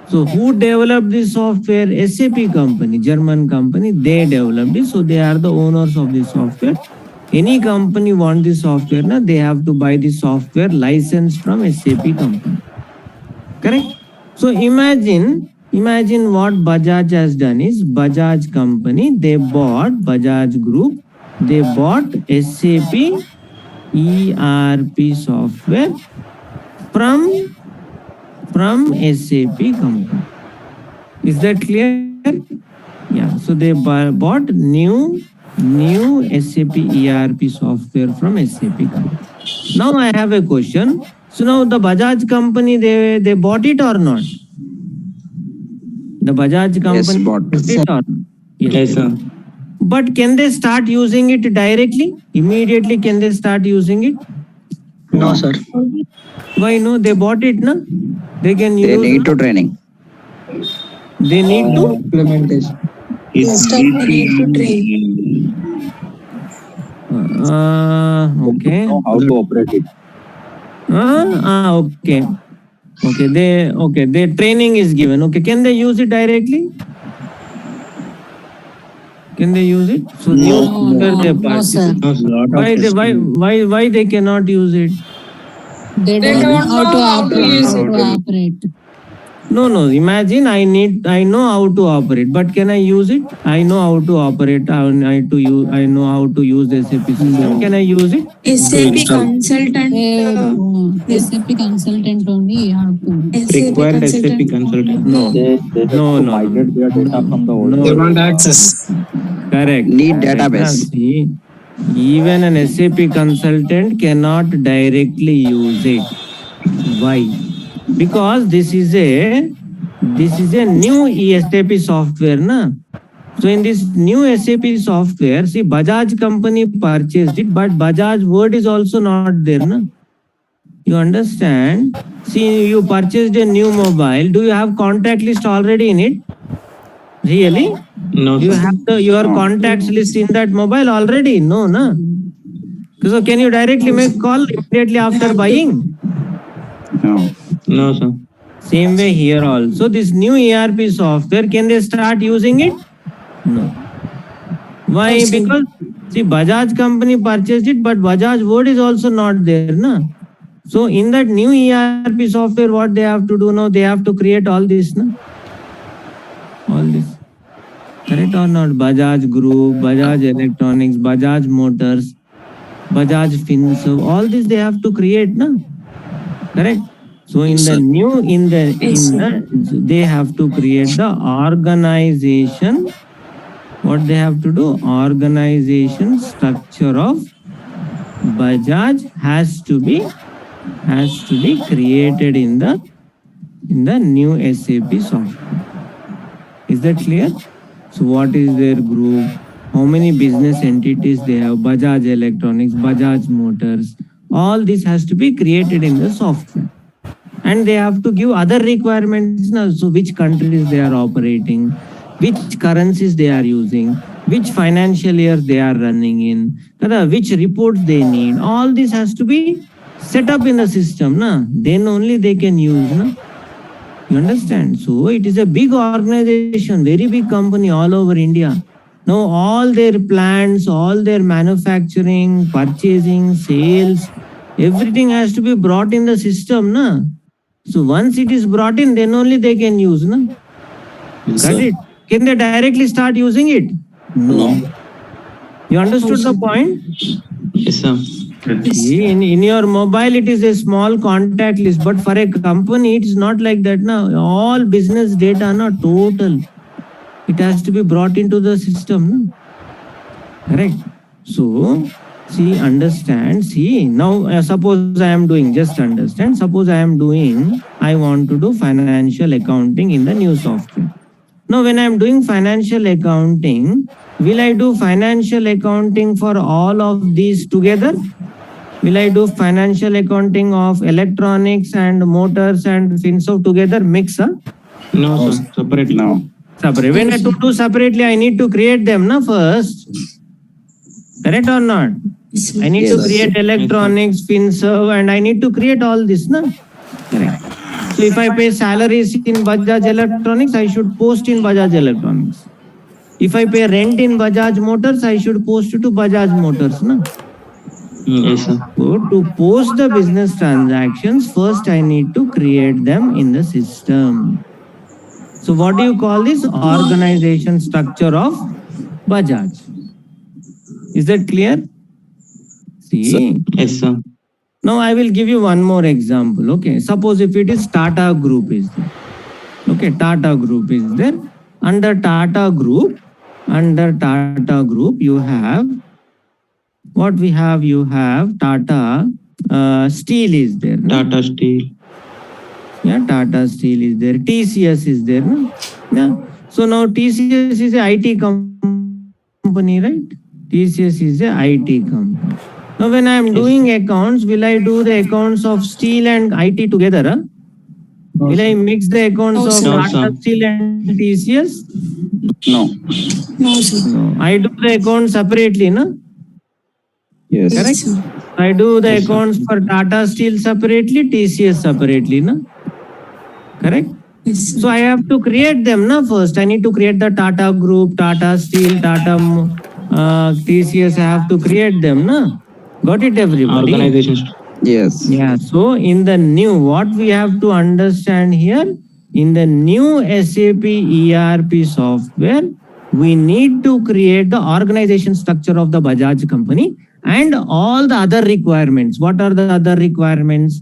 So who developed this software? SAP company, German company, they developed it. So they are the owners of the software. Any company want this software, na, they have to buy the software license from SAP company. Correct? So imagine what Bajaj has done is Bajaj company, they bought Bajaj Group, they bought SAP ERP software from SAP company. Is that clear? Yeah. So they bought new SAP ERP software from SAP company. Now I have a question. So now the Bajaj company, they bought it or not? The Bajaj company bought it or not? Yes, sir. But can they start using it directly? Immediately can they start using it? No, sir. Why no? They bought it, na? They can use. They need to training. They need to Implementation. okay. Know how to operate it. Okay. Okay. Their training is given. Okay. Can they use it directly? Can they use it? So new software they No, sir. purchase. No, sir. Why they cannot use it? They don't know how to operate. No. Imagine I know how to operate, but can I use it? I know how to operate. I know how to use SAP system. Can I use it? SAP consultant. SAP consultant only you have to. Required SAP consultant. No. No. Migrate their data from the old. They want access. Correct. Need Correct. database. See, even an SAP consultant cannot directly use it. Why? Because this is a new SAP software, na? So in this new SAP software, see, Bajaj company purchased it, but Bajaj word is also not there, na? You understand? See, you purchased a new mobile. Do you have contact list already in it? Really? No, You sir. have your contacts list in that mobile already? No, na? So can you directly make call immediately after buying? No. No, sir. Same way here also, this new ERP software, can they start using it? No. Why? Because see, Bajaj company purchased it, but Bajaj word is also not there, na? So in that new ERP software, what they have to do now? They have to create all this, na? All this. Correct or not? Bajaj Group, Bajaj Electronics, Bajaj Motors, Bajaj Finserv, all this they have to create, na? Correct. So in the new, they have to create the organization. What they have to do? Organization structure of Bajaj has to be created in the new SAP software. Is that clear? So what is their group? How many business entities they have? Bajaj Electronics, Bajaj Motors. All this has to be created in the software. And they have to give other requirements now. So which countries they are operating, which currencies they are using, which financial year they are running in, which reports they need. All this has to be set up in the system. Na? Then only they can use. Na? You understand? So it is a big organization, very big company all over India. Now all their plants, all their manufacturing, purchasing, sales, everything has to be brought in the system. Na? So once it is brought in, then only they can use. Na? Got it? Can they directly start using it? No. You understood the point? Yes, sir. See, in your mobile, it is a small contact list, but for a company, it is not like that. Now, all business data, not total. It has to be brought into the system. No? Correct. So, see, understand. See, now suppose I am doing, just understand. Suppose I want to do financial accounting in the new software. Now, when I am doing financial accounting, will I do financial accounting for all of these together? Will I do financial accounting of electronics and motors and Finserv together mix? Huh? No, sir. Separate. No. Separate. When I do separately, I need to create them na first. Correct or not? I need to create electronics, Finserv, and I need to create all this. Na? Correct. So if I pay salaries in Bajaj Electronics, I should post in Bajaj Electronics. If I pay rent in Bajaj Motors, I should post it to Bajaj Motors. Na? Yes, sir. So to post the business transactions, first I need to create them in the system. So what do you call this? Organization structure of Bajaj. Is that clear? See. Yes, sir. Now I will give you one more example. Okay. Suppose if it is Tata Group is there. Okay. Tata Group is there. Under Tata Group, you have what we have, you have Tata Steel is there. No? Tata Steel. Yeah, Tata Steel is there. TCS is there. No? Yeah. So now TCS is a IT company, right? TCS is a IT company. Now when I am doing accounts, will I do the accounts of steel and IT together? Huh? Will I mix the accounts of No, Tata sir. Steel and TCS? No. No, sir. No. I do the accounts separately, no? Yes. Correct? I do the accounts for Tata Steel separately, TCS separately, no? Correct? Yes, sir. So I have to create them, no? First, I need to create the Tata Group, Tata Steel, Tata TCS. I have to create them, no? Got it, everybody? Organization. Yes. Yeah. So in the new, what we have to understand here, in the new SAP ERP software, we need to create the organization structure of the Bajaj company and all the other requirements. What are the other requirements?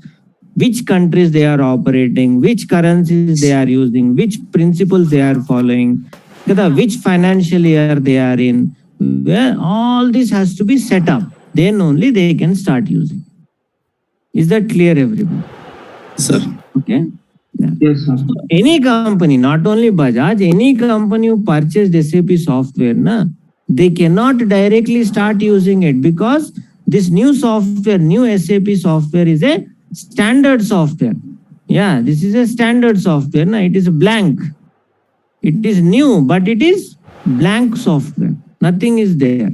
Which countries they are operating, which currencies they are using, which principles they are following, which financial year they are in, where all this has to be set up. Then only they can start using. Is that clear, everybody? Sir. Okay. Yeah. Yes, sir. Any company, not only Bajaj, any company who purchased SAP software, they cannot directly start using it because this new software, new SAP software is a standard software. Yeah, this is a standard software. It is blank. It is new, but it is blank software. Nothing is there.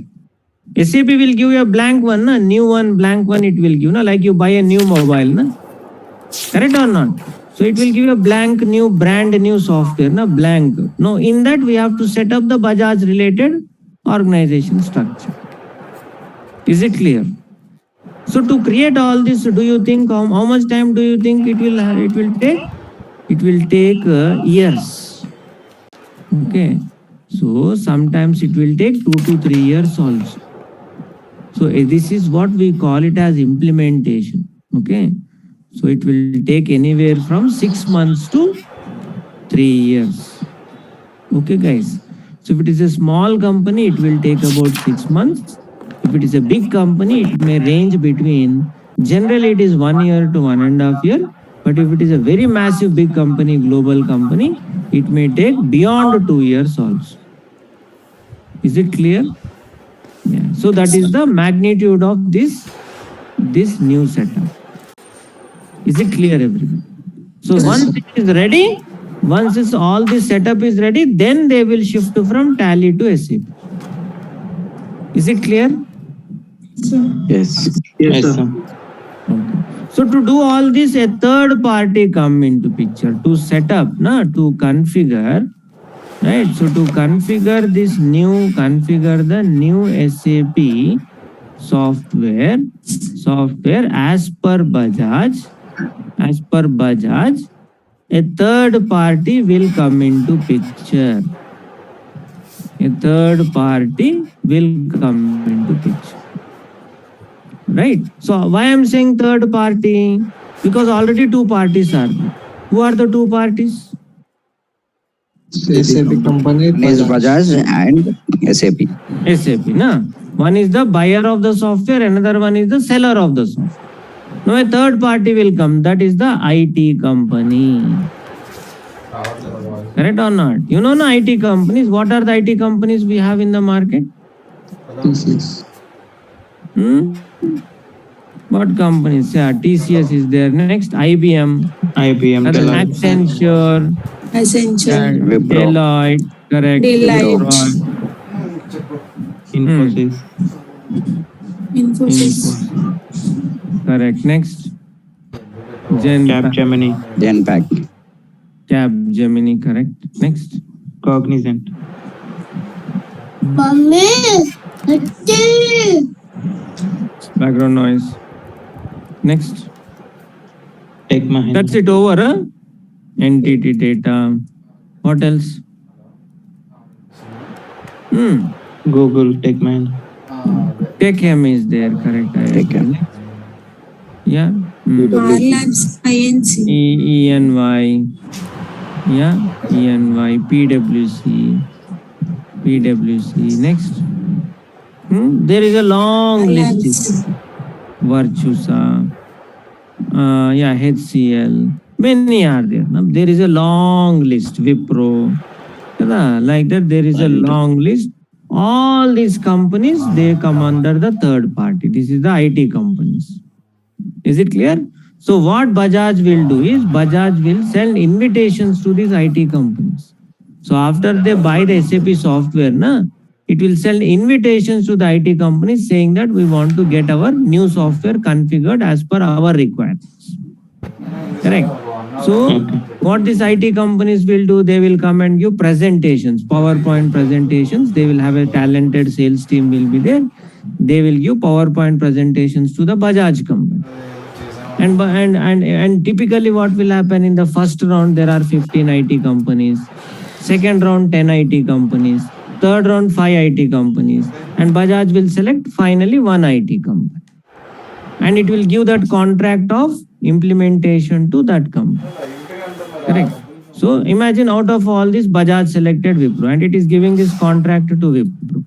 SAP will give you a blank one, new one, blank one it will give. Like you buy a new mobile. Correct or not? So it will give a blank new brand new software, na blank. No, in that we have to set up the Bajaj related organization structure. Is it clear? So to create all this, do you think how much time do you think it will take? It will take years. Okay. So sometimes it will take 2 to 3 years also. So this is what we call it as implementation. Okay. So it will take anywhere from 6 months to 3 years. Okay, guys. So if it is a small company, it will take about 6 months. If it is a big company, it may range between, generally it is 1 year to 1.5 years. But if it is a very massive big company, global company, it may take beyond 2 years also. Is it clear? Yeah. So that is the magnitude of this new setup. Is it clear, everybody? So once it is ready, once all this setup is ready, then they will shift from Tally to SAP. Is it clear? Yes. Yes, sir. Okay. So to do all this, a third party come into picture to set up, to configure, right? So to configure the new SAP software as per Bajaj, a third party will come into picture. Right? So why I'm saying third party? Because already two parties are there. Who are the two parties? SAP company. One is Bajaj and SAP. SAP, na? One is the buyer of the software, another one is the seller of the software. Now a third party will come, that is the IT company. Correct or not? You know no IT companies. What are the IT companies we have in the market? TCS. What companies? Yeah, TCS is there. Next, IBM. IBM, Accenture. Accenture, Deloitte. Correct. Deloitte. Infosys. Infosys, Correct. Next. Capgemini. Genpact. Capgemini. Correct. Next. Cognizant. Background noise. Next. Tech Mahindra. That's it over. Huh? Entity data. What else? Google, Tech Mahindra. TechM is there. Correct. TechM. Yeah. R Labs, INC, ENY. Yeah. ENY. PwC. Next. There is a long list. Virtusa. Yeah, HCL. Many are there. Now, there is a long list. Wipro. Like that, there is a long list. All these companies, they come under the third party. This is the IT companies. Is it clear? So what Bajaj will do is, Bajaj will send invitations to these IT companies. So after they buy the SAP software, it will send invitations to the IT companies saying that we want to get our new software configured as per our requirements. Correct? So what these IT companies will do, they will come and give presentations, PowerPoint presentations. They will have a talented sales team will be there. They will give PowerPoint presentations to the Bajaj company. And typically what will happen in the first round, there are 15 IT companies. Second round, 10 IT companies. Third round, 5 IT companies. And Bajaj will select finally one IT company. And it will give that contract of implementation to that company. Correct? So imagine out of all this, Bajaj selected Wipro and it is giving this contract to Wipro.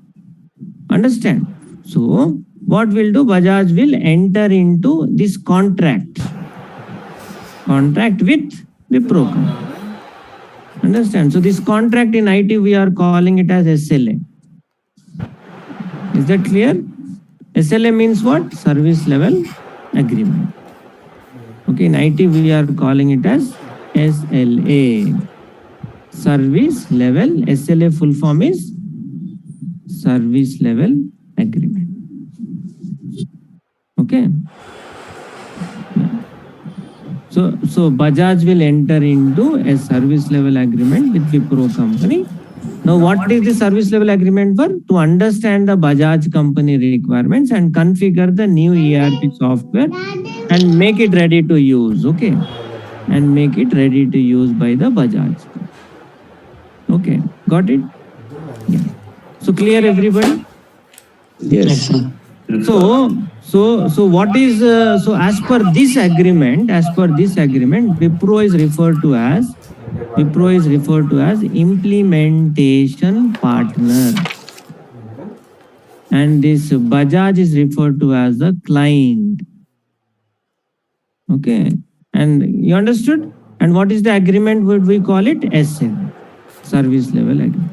Understand? So what will do? Bajaj will enter into this contract with Wipro company. Understand? So this contract in IT, we are calling it as SLA. Is that clear? SLA means what? Service level agreement. Okay, in IT, we are calling it as SLA. Service level, SLA full form is Service Level Agreement. Okay. So Bajaj will enter into a service level agreement with Wipro company. Now, what is the service level agreement for? To understand the Bajaj company requirements and configure the new ERP software and make it ready to use. Okay, and make it ready to use by the Bajaj. Okay, got it? Yeah. So clear, everybody? Yes. So what is so as per this agreement, Wipro is referred to as implementation partner, and this Bajaj is referred to as the client. Okay, and you understood? And what is the agreement? Would we call it SM, service level agreement?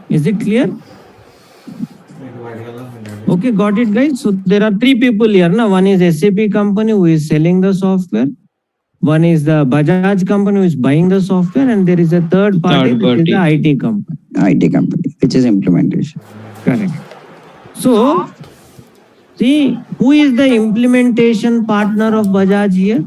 Is it clear? Okay, got it, guys. So there are three people here. Now, one is SAP company who is selling the software. One is the Bajaj company who is buying the software, and there is a third party, which is the IT company. IT company, which is implementation. Correct. So, see, who is the implementation partner of Bajaj here?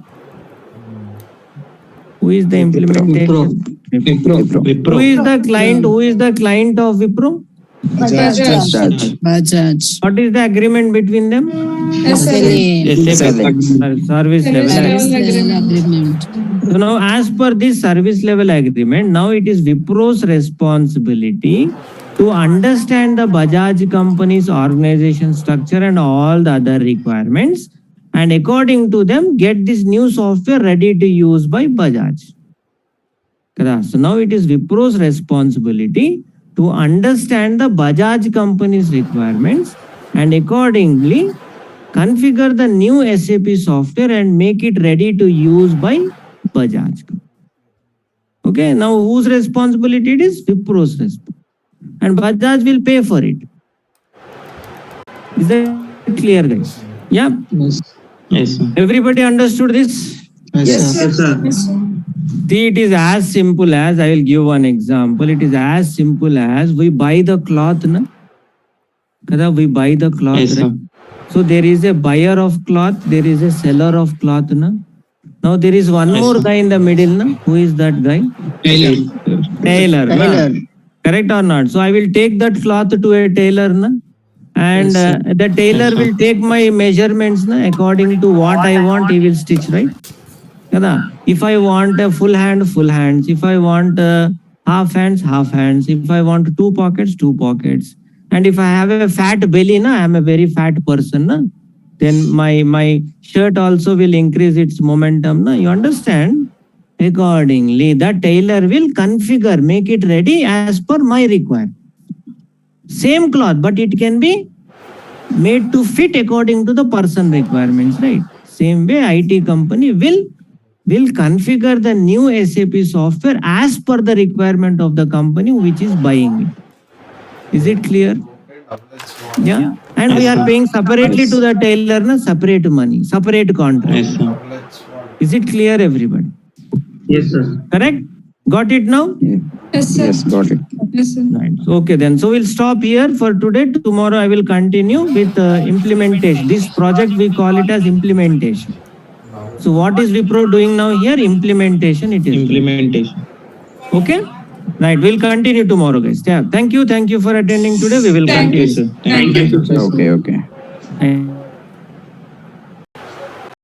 Who is the implementation? Wipro. Who is the client? Who is the client of Wipro? Bajaj. Bajaj. What is the agreement between them? SLA. Service level. Service level agreement. So now, as per this service level agreement, now it is Wipro's responsibility to understand the Bajaj company's organization structure and all the other requirements, and according to them, get this new software ready to use by Bajaj. So now it is Wipro's responsibility to understand the Bajaj company's requirements and accordingly configure the new SAP software and make it ready to use by Bajaj. Okay, now whose responsibility it is? Wipro's responsibility. And Bajaj will pay for it. Is that clear, guys? Yeah? Yes, sir. Everybody understood this? Yes, sir. See, it is as simple as, I will give one example. It is as simple as we buy the cloth, na? Kada, we buy the cloth, Yes, sir. right? So there is a buyer of cloth, there is a seller of cloth, na? Now there is one Yes, more sir. guy in the middle, na? Who is that guy? Tailor. Na? Correct or not? So I will take that cloth to a tailor, na? And the tailor will take my measurements, na? According to what I want, he will stitch, right? Kada? If I want a full hand, full hands. If I want half hands, half hands. If I want two pockets, two pockets. And if I have a fat belly, na, I am a very fat person, na, then my shirt also will increase its momentum. Na? You understand? Accordingly, the tailor will configure, make it ready as per my requirement. Same cloth, but it can be made to fit according to the person requirements, right? Same way, IT company will configure the new SAP software as per the requirement of the company which is buying it. Is it clear? Yeah. And we are paying separately to the tailor, na, separate money, separate contract. Yes, sir. Is it clear, everybody? Yes, sir. Correct? Got it now? Yes, got it. Right. So, okay then. So we'll stop here for today. Tomorrow I will continue with implementation. This project we call it as implementation. So what is Wipro doing now here? Implementation it is. Implementation. Okay? Right. We'll continue tomorrow, guys. Yeah. Thank you. Thank you for attending today. We will Thank continue. you, sir. Thank you, sir. Okay. Thank